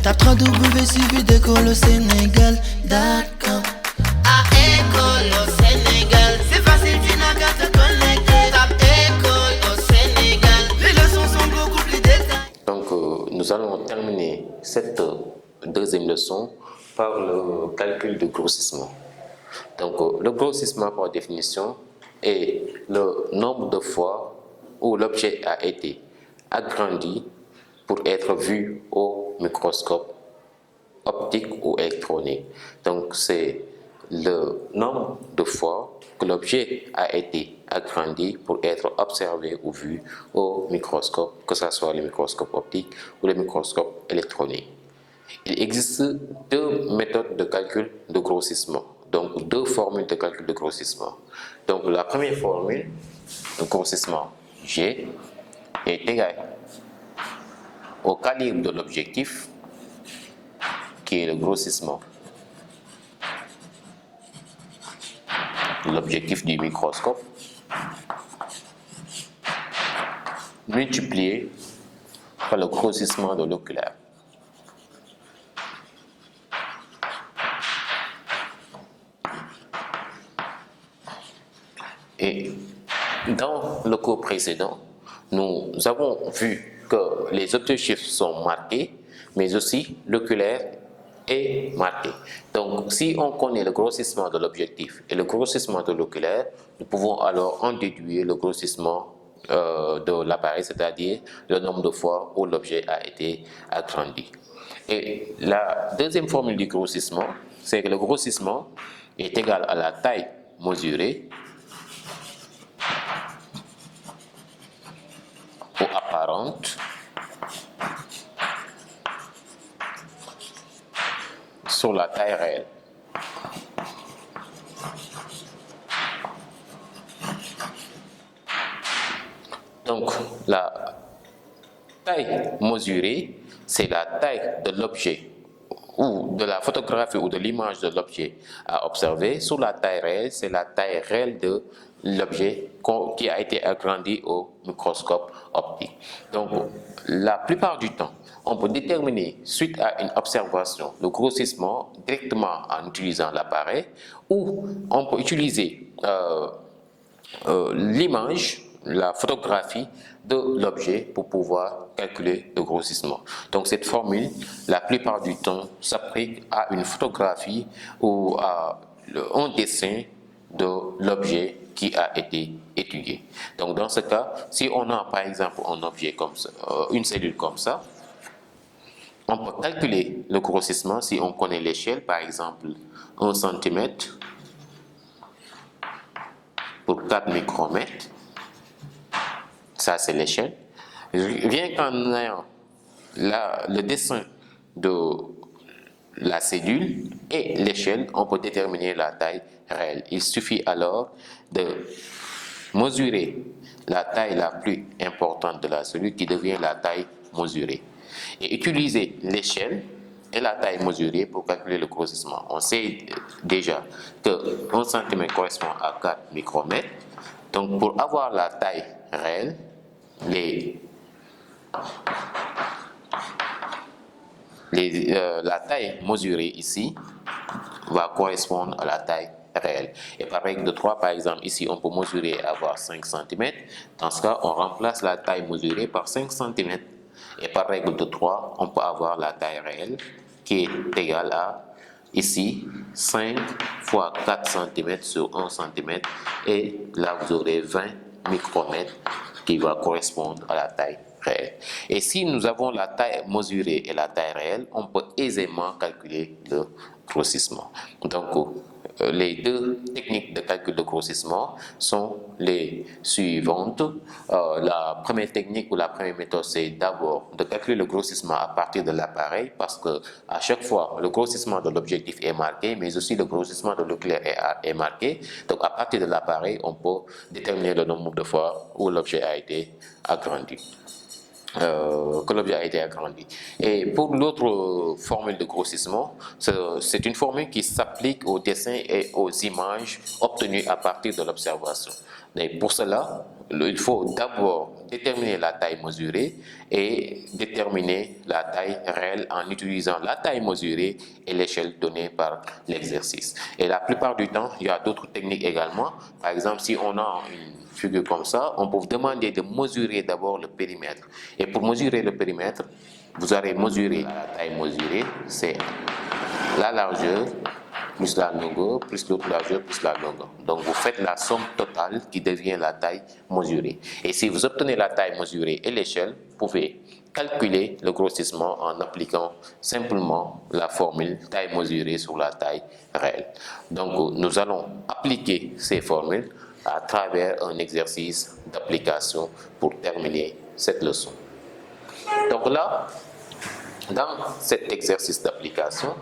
Tape www d'école au Sénégal, d'accord. À école au Sénégal, c'est facile, tu n'as qu'à te connecter. Tape école au Sénégal, les leçons sont beaucoup plus détaillées. Donc nous allons terminer cette deuxième leçon par le calcul de grossissement. Donc le grossissement par définition est le nombre de fois où l'objet a été agrandi pour être vu au microscope optique ou électronique. Donc c'est le nombre de fois que l'objet a été agrandi pour être observé ou vu au microscope, que ce soit le microscope optique ou le microscope électronique. Il existe deux méthodes de calcul de grossissement, donc deux formules de calcul de grossissement. Donc la première formule de grossissement G est égale au calibre de l'objectif, qui est le grossissement, l'objectif du microscope, multiplié par le grossissement de l'oculaire. Et dans le cours précédent, nous avons vu que les objectifs sont marqués, mais aussi l'oculaire est marqué. Donc, si on connaît le grossissement de l'objectif et le grossissement de l'oculaire, nous pouvons alors en déduire le grossissement de l'appareil, c'est-à-dire le nombre de fois où l'objet a été agrandi. Et la deuxième formule du grossissement, c'est que le grossissement est égal à la taille mesurée ou apparente sur la taille réelle. Donc, la taille mesurée, c'est la taille de l'objet ou de la photographie ou de l'image de l'objet à observer. Sur la taille réelle, c'est la taille réelle de l'objet qui a été agrandi au microscope optique. Donc, la plupart du temps, on peut déterminer, suite à une observation, le grossissement directement en utilisant l'appareil, ou on peut utiliser l'image, la photographie de l'objet pour pouvoir calculer le grossissement. Donc cette formule, la plupart du temps, s'applique à une photographie ou à un dessin de l'objet qui a été étudié. Donc dans ce cas, si on a par exemple un objet comme ça, une cellule comme ça, on peut calculer le grossissement si on connaît l'échelle, par exemple 1 cm pour 4 micromètres. Ça, c'est l'échelle. Rien qu'en ayant le dessin de la cellule et l'échelle, on peut déterminer la taille réelle. Il suffit alors de mesurer la taille la plus importante de la cellule qui devient la taille mesurée. Et utiliser l'échelle et la taille mesurée pour calculer le grossissement. On sait déjà que 1 cm correspond à 4 micromètres. Donc pour avoir la taille réelle, la taille mesurée ici va correspondre à la taille réelle. Et par règle de 3, par exemple, ici on peut mesurer avoir 5 cm. Dans ce cas, on remplace la taille mesurée par 5 cm. Et par règle de 3, on peut avoir la taille réelle qui est égale à, ici, 5 fois 4 cm sur 1 cm. Et là, vous aurez 20 micromètres qui va correspondre à la taille réelle. Et si nous avons la taille mesurée et la taille réelle, on peut aisément calculer le grossissement. Donc, les deux techniques de calcul de grossissement sont les suivantes. La première technique ou la première méthode, c'est d'abord de calculer le grossissement à partir de l'appareil, parce que à chaque fois, le grossissement de l'objectif est marqué, mais aussi le grossissement de l'oculaire est marqué. Donc, à partir de l'appareil, on peut déterminer le nombre de fois où l'objet a été agrandi. Et pour l'autre formule de grossissement, c'est une formule qui s'applique aux dessins et aux images obtenues à partir de l'observation. Et pour cela, il faut d'abord déterminer la taille mesurée et déterminer la taille réelle en utilisant la taille mesurée et l'échelle donnée par l'exercice. Et la plupart du temps, il y a d'autres techniques également. Par exemple, si on a une figure comme ça, on peut vous demander de mesurer d'abord le périmètre. Et pour mesurer le périmètre, vous allez mesurer la taille mesurée, c'est la largeur plus la longueur, plus l'autre largeur, plus la longueur. Donc vous faites la somme totale qui devient la taille mesurée. Et si vous obtenez la taille mesurée et l'échelle, vous pouvez calculer le grossissement en appliquant simplement la formule taille mesurée sur la taille réelle. Donc nous allons appliquer ces formules à travers un exercice d'application pour terminer cette leçon. Donc là, dans cet exercice d'application,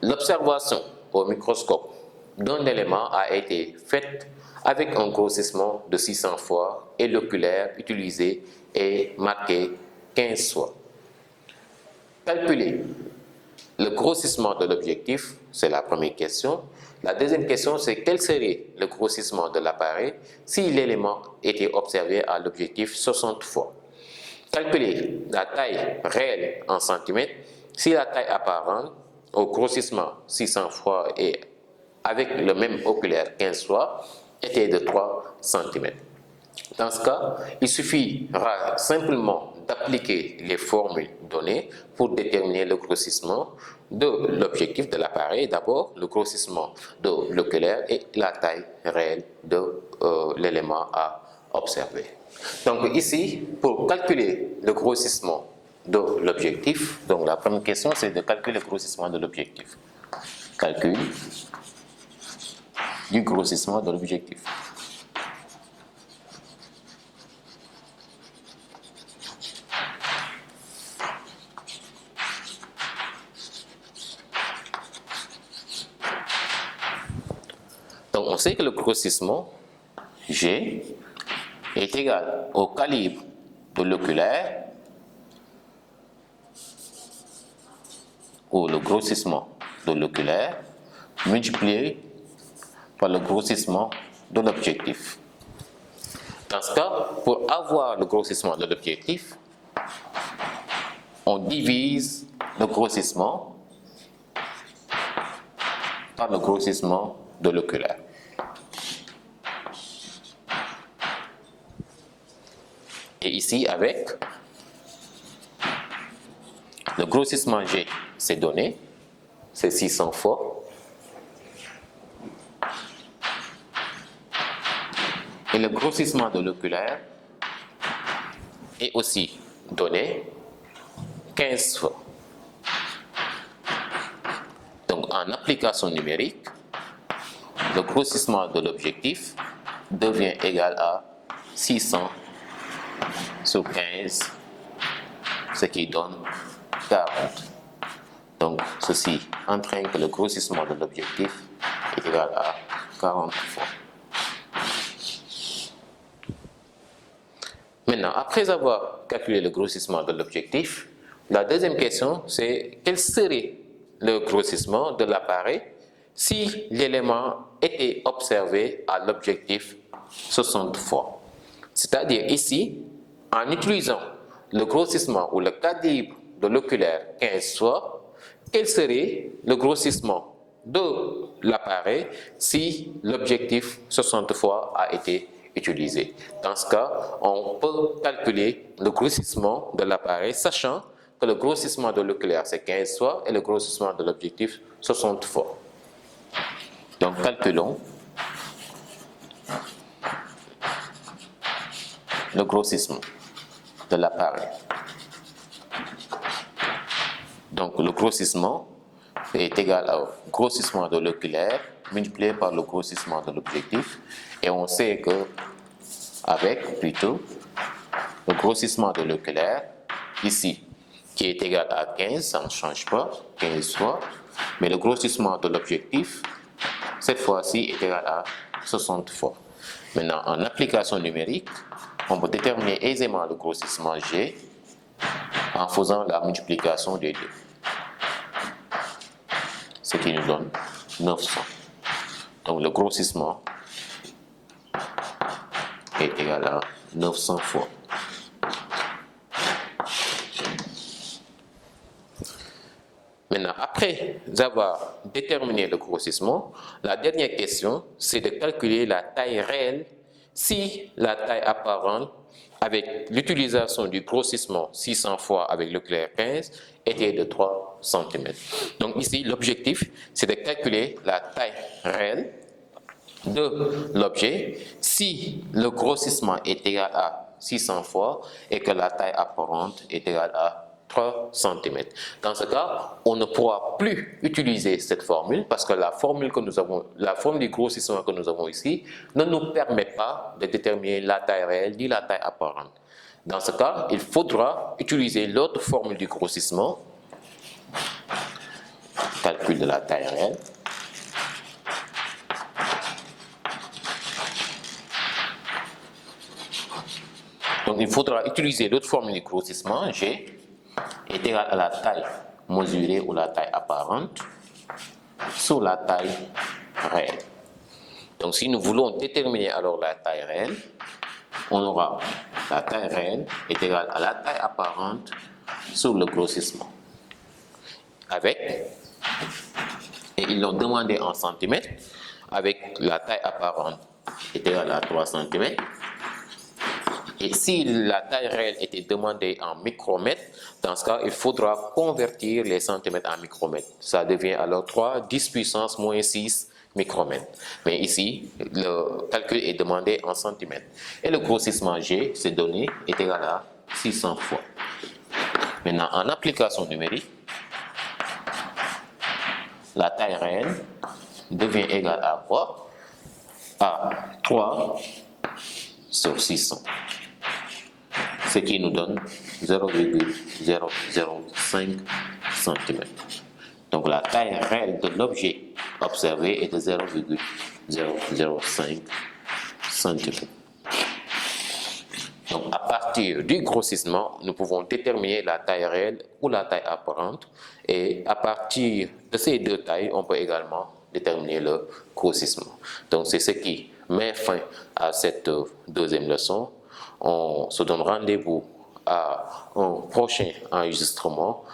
l'observation au microscope d'un élément a été faite avec un grossissement de 600 fois et l'oculaire utilisé est marqué 15 fois. Calculer le grossissement de l'objectif, c'est la première question. La deuxième question, c'est quel serait le grossissement de l'appareil si l'élément était observé à l'objectif 60 fois. Calculer la taille réelle en centimètres si la taille apparente au grossissement 600 fois et avec le même oculaire 15 fois était de 3 cm. Dans ce cas, il suffira simplement d'appliquer les formules données pour déterminer le grossissement de l'objectif de l'appareil, d'abord le grossissement de l'oculaire et la taille réelle de l'élément à observer. Donc ici, pour calculer le grossissement de l'objectif, donc la première question c'est de calculer le grossissement de l'objectif. Calcul du grossissement de l'objectif. Donc on sait que le grossissement G est égal au calibre de l'oculaire ou le grossissement de l'oculaire multiplié par le grossissement de l'objectif. Dans ce cas, pour avoir le grossissement de l'objectif, on divise le grossissement par le grossissement de l'oculaire. Et ici, avec le grossissement G, c'est donné, c'est 600 fois. Et le grossissement de l'oculaire est aussi donné 15 fois. Donc en application numérique, le grossissement de l'objectif devient égal à 600 sur 15, ce qui donne 40. Donc ceci entraîne que le grossissement de l'objectif est égal à 40 fois. Maintenant, après avoir calculé le grossissement de l'objectif, la deuxième question c'est quel serait le grossissement de l'appareil si l'élément était observé à l'objectif 60 fois. C'est-à-dire ici, en utilisant le grossissement ou le calibre de l'oculaire 15 fois, quel serait le grossissement de l'appareil si l'objectif 60 fois a été utilisé. Dans ce cas, on peut calculer le grossissement de l'appareil, sachant que le grossissement de l'oculaire c'est 15 fois et le grossissement de l'objectif 60 fois. Donc calculons le grossissement de l'appareil. Donc le grossissement est égal au grossissement de l'oculaire multiplié par le grossissement de l'objectif. Et on sait que avec plutôt le grossissement de l'oculaire, ici, qui est égal à 15, ça ne change pas, 15 fois, mais le grossissement de l'objectif, cette fois-ci, est égal à 60 fois. Maintenant, en application numérique, on peut déterminer aisément le grossissement G en faisant la multiplication des deux, ce qui nous donne 900. Donc le grossissement est égal à 900 fois. Maintenant, après avoir déterminé le grossissement, la dernière question, c'est de calculer la taille réelle si la taille apparente avec l'utilisation du grossissement 600 fois avec le clair 15 était de 3 cm. Donc ici, l'objectif, c'est de calculer la taille réelle de l'objet si le grossissement est égal à 600 fois et que la taille apparente est égale à 3 cm. Dans ce cas, on ne pourra plus utiliser cette formule parce que la formule que nous avons, la formule du grossissement que nous avons ici ne nous permet pas de déterminer la taille réelle ni la taille apparente. Dans ce cas, il faudra utiliser l'autre formule du grossissement, calcul de la taille réelle. Donc il faudra utiliser l'autre formule du grossissement, G est égal à la taille mesurée ou la taille apparente sur la taille réelle. Donc si nous voulons déterminer alors la taille réelle, on aura la taille réelle est égale à la taille apparente sur le grossissement. Avec, et ils l'ont demandé en centimètres, avec la taille apparente est égale à 3 cm. Et si la taille réelle était demandée en micromètres, dans ce cas, il faudra convertir les centimètres en micromètres. Ça devient alors 3, 10 puissance moins 6 micromètres. Mais ici, le calcul est demandé en centimètres. Et le grossissement G, c'est donné, est égal à 600 fois. Maintenant, en application numérique, la taille réelle devient égale à quoi? À 3 sur 600. Ce qui nous donne 0,005 cm. Donc la taille réelle de l'objet observé est de 0,005 cm. Donc à partir du grossissement, nous pouvons déterminer la taille réelle ou la taille apparente. Et à partir de ces deux tailles, on peut également déterminer le grossissement. Donc c'est ce qui met fin à cette deuxième leçon. On se donne rendez-vous à un prochain enregistrement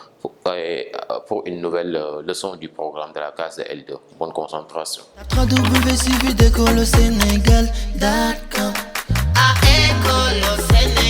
pour une nouvelle leçon du programme de la classe de L2. Bonne concentration. www.suividecolosénégal.com. À École au Sénégal.